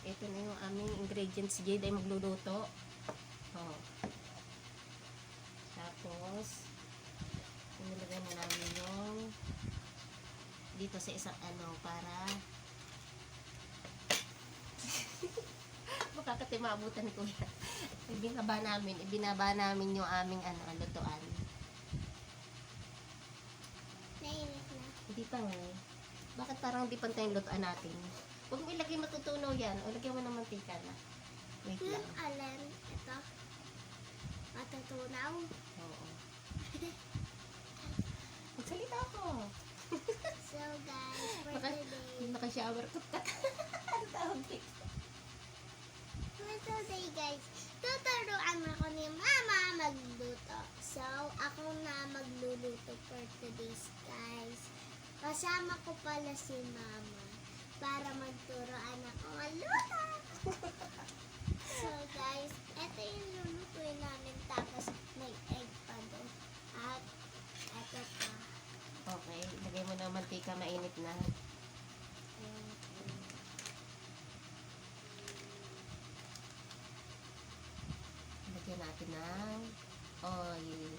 Ito na yung aming ingredients. Jade ay magluluto. Oh. Tapos, inilagay na namin yung dito sa isang para makakatimaabutan ko yan. Ibinaba namin yung aming lutuan. Nainit na. Hindi pa nga. Bakit parang hindi pantay yung lutuan natin? Huwag mo ilagay matutunaw yan. O lagyan mo ng mantika na. Wait lang. Alin? Ito? Matutunaw? Oo. Magsalita ako. So guys, for today. Naka-shower ko ka. Ano tawag dito? For today guys, tuturuan ako ni Mama magluto. So, ako na magluluto for today's guys. Kasama ko pala si Mama para magturuan ako magluto. So guys, ito yung lulutuin namin tapos may egg pa doon. At ito pa. Okay, lagay mo na mantika, mainit na. Lagyan natin ng oil.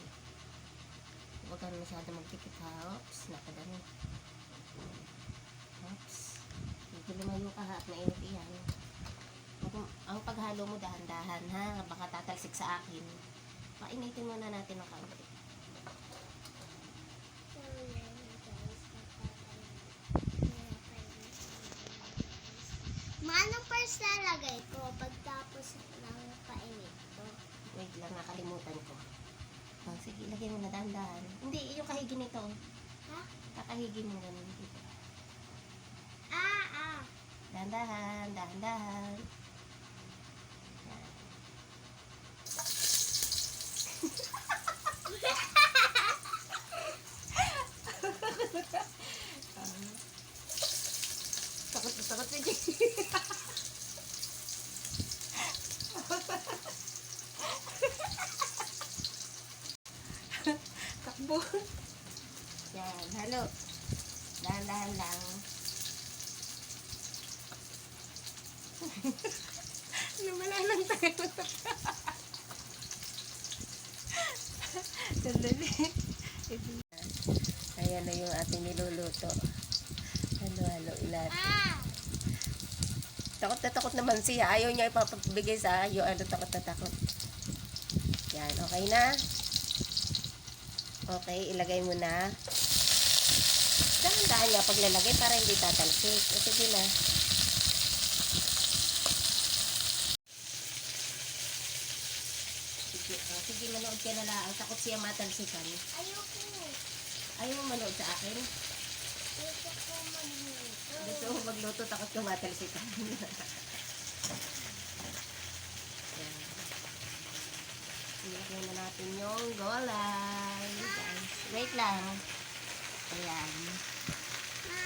Huwag ka masyado magtikit ha. Oops, nakadami. Oops. Medyo lumayo ka ha at mainit iyan. Ang paghalo mo dahan-dahan ha. Baka tatalsik sa akin. Painitin muna natin ng kaunti. So yan guys, manong first lalagay ko pagtapos ng painit ko. Wait lang, nakalimutan ko. Oh, sige, lagyan mo na dahan-dahan. Hindi, yung kahigi nito. Ha? Kakahigi mo ganun dito. Ah. Dahan-dahan, dahan-dahan. Yan. Takot si Jay. Takbo. Yan, halo. Dahan-dahan lang. Lumala lang tayo. Sandali. Ayan na yung ating niluluto. Halo-halo ilan. Takot na takot naman siya. Ayaw niya ipapabigay sa iyo. Takot na takot. Yan, okay na? Okay, ilagay mo na. Dahan-dahan niya paglalagay para hindi tatalsik. O, sige na. Sige, manood ka na lang. Takot siya matalsikan. Ayoko. Ayaw mo manood sa akin? Gusto ko magluto. Gusto mo magluto, takot ka matalsikan. Yan. Ilagay na natin yung gulay. Guys, wait lang. Ayan. Ma.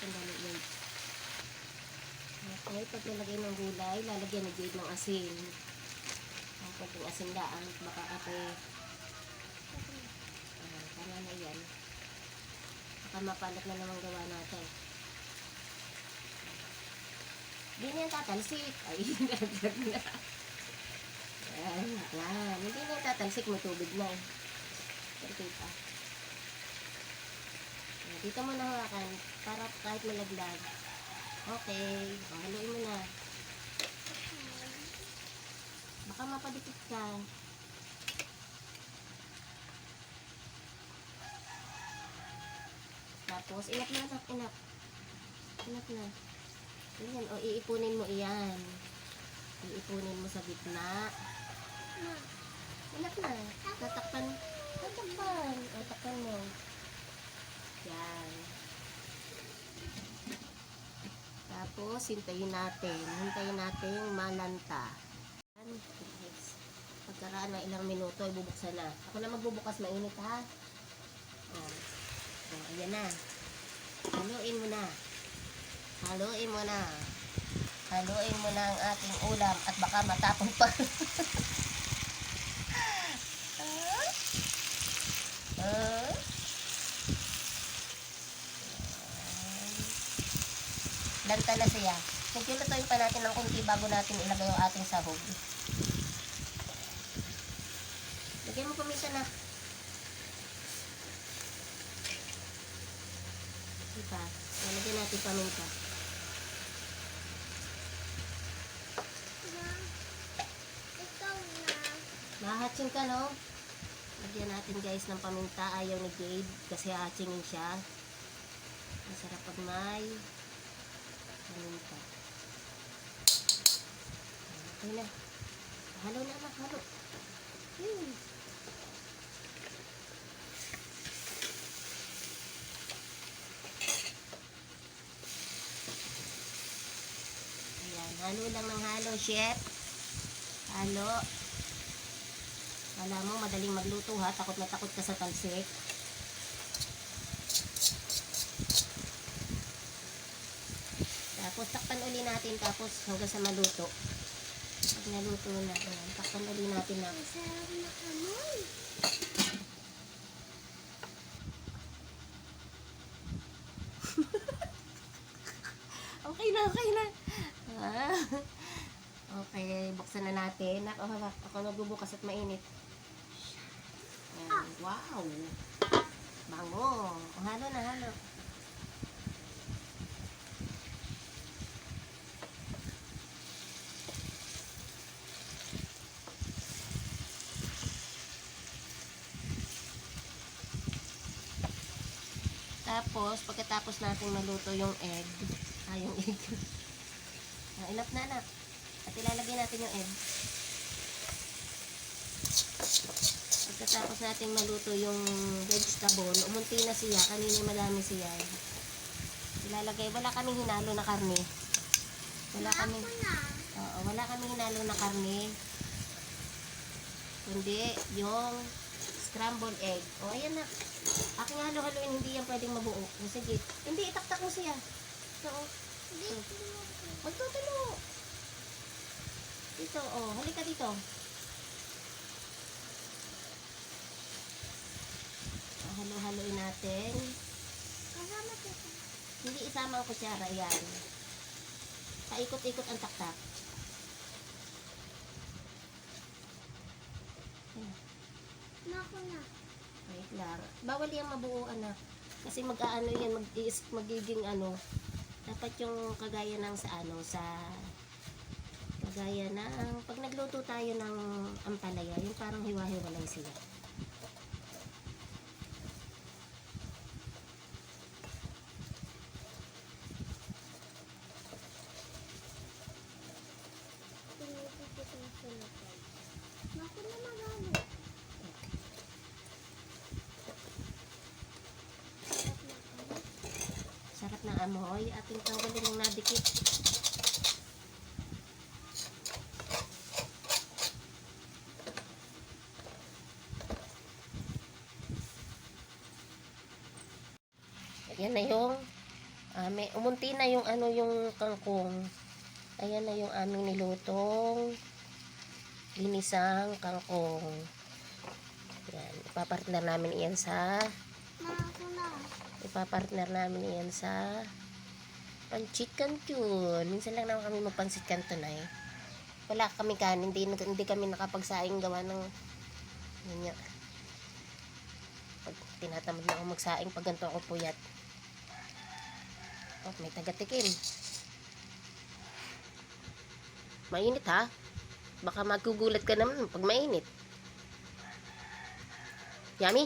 Sandali, wait. Okay, pag nilagay ng gulay, lalagyan ni Jade ng asin. Ang konting asin daan, baka tama na yan. Baka mapalat na naman gawa natin. Hindi na yan tatalsik. Ay, naglag na. Ayan, yan. Hindi na yan tatalsik, may tubig na eh. Okay pa. Dito mo na hawakan para kahit malaglag. Okay. O, haluin mo na. Baka mapadikit ka. Tapos, inap na. Inap na. Ayan. O, iipunin mo iyan. Iipunin mo sa gitna. Ma. Inap na. Tatakpan. O, takpan mo. Yan. Tapos, hintayin natin malanta. Pagkaraan ng ilang minuto, ibubuksan na. Ako na magbubukas, mainit ha. Ayan na. Haluin mo na. Haluin mo na. Haluin mo na ang ating ulam at baka matapon pa. Lanta na siya. Nagkilutuin pa natin ng kunti bago natin ilagay yung ating sahog. Lagyan mo paminta na. Diba? Lagyan natin paminta. Ikaw na. Mahahatsing ka, no? Lagyan natin guys ng paminta. Ayaw ni Jade kasi hahatsingin siya. Masarap pag may paminta. Okay na. Halo na, anak. Halo. Ayan. Halo lang ng halo, chef. Halo. Wala mo, madaling magluto ha. Takot na takot ka sa talsik. Tapos takpan uli natin tapos hanggang sa maluto. Pag naluto na, ayan, takpan uli natin na. Masarap na amoy. Okay na, okay na. Ah. Okay, buksan na natin. Ako magbubukas at mainit. Ayan, wow. Bango. Halo na, halo. Tapos, pagkatapos natin maluto yung egg, yung egg. Enough na, anak. At ilalagay natin yung egg. Pagkatapos natin maluto yung vegetable, umunti na siya. Kanina madami siya. Ilalagay, wala kaming hinalo na karne. Wala kaming, Ako na. wala kaming hinalo na karne. Kundi yung scrambled egg. O, ayan na. Aking halo-haloin, hindi yan pwedeng mabuo. O, sige. Hindi, itaktak mo siya. So, magtutulo. Dito, halika dito. Halo-haloin natin. Kasama kita. Hindi isama ang kutsara, yan. Paikot-ikot ang taktak. Ako na. Wait lang. Bawal yung mabuo, anak. Kasi mag-aano yan, magiging ano, dapat yung kagaya ng kagaya ng, pag nagluto tayo ng ampalaya, yung parang hiwa-hiwalay sila. Pinipipit ang sulapay. Ako na magano. Sarap ng amoy. Ating tanggalin yung nadikit. Ayan na yung umunti na yung yung kangkong. Ayan na yung aming nilutong ginisang kangkong. Ayan, ipapartner namin iyan sa pancit canton. Minsan lang naman kami magpancit canton ay. Wala kami kanin, hindi kami nakapagsaing gawa ng yun. Pag tinatamad na ako magsaing pag ganito ako puyat. Oh, may tagatikim. Mainit ha? Baka magugulat ka naman pag mainit. Yummy?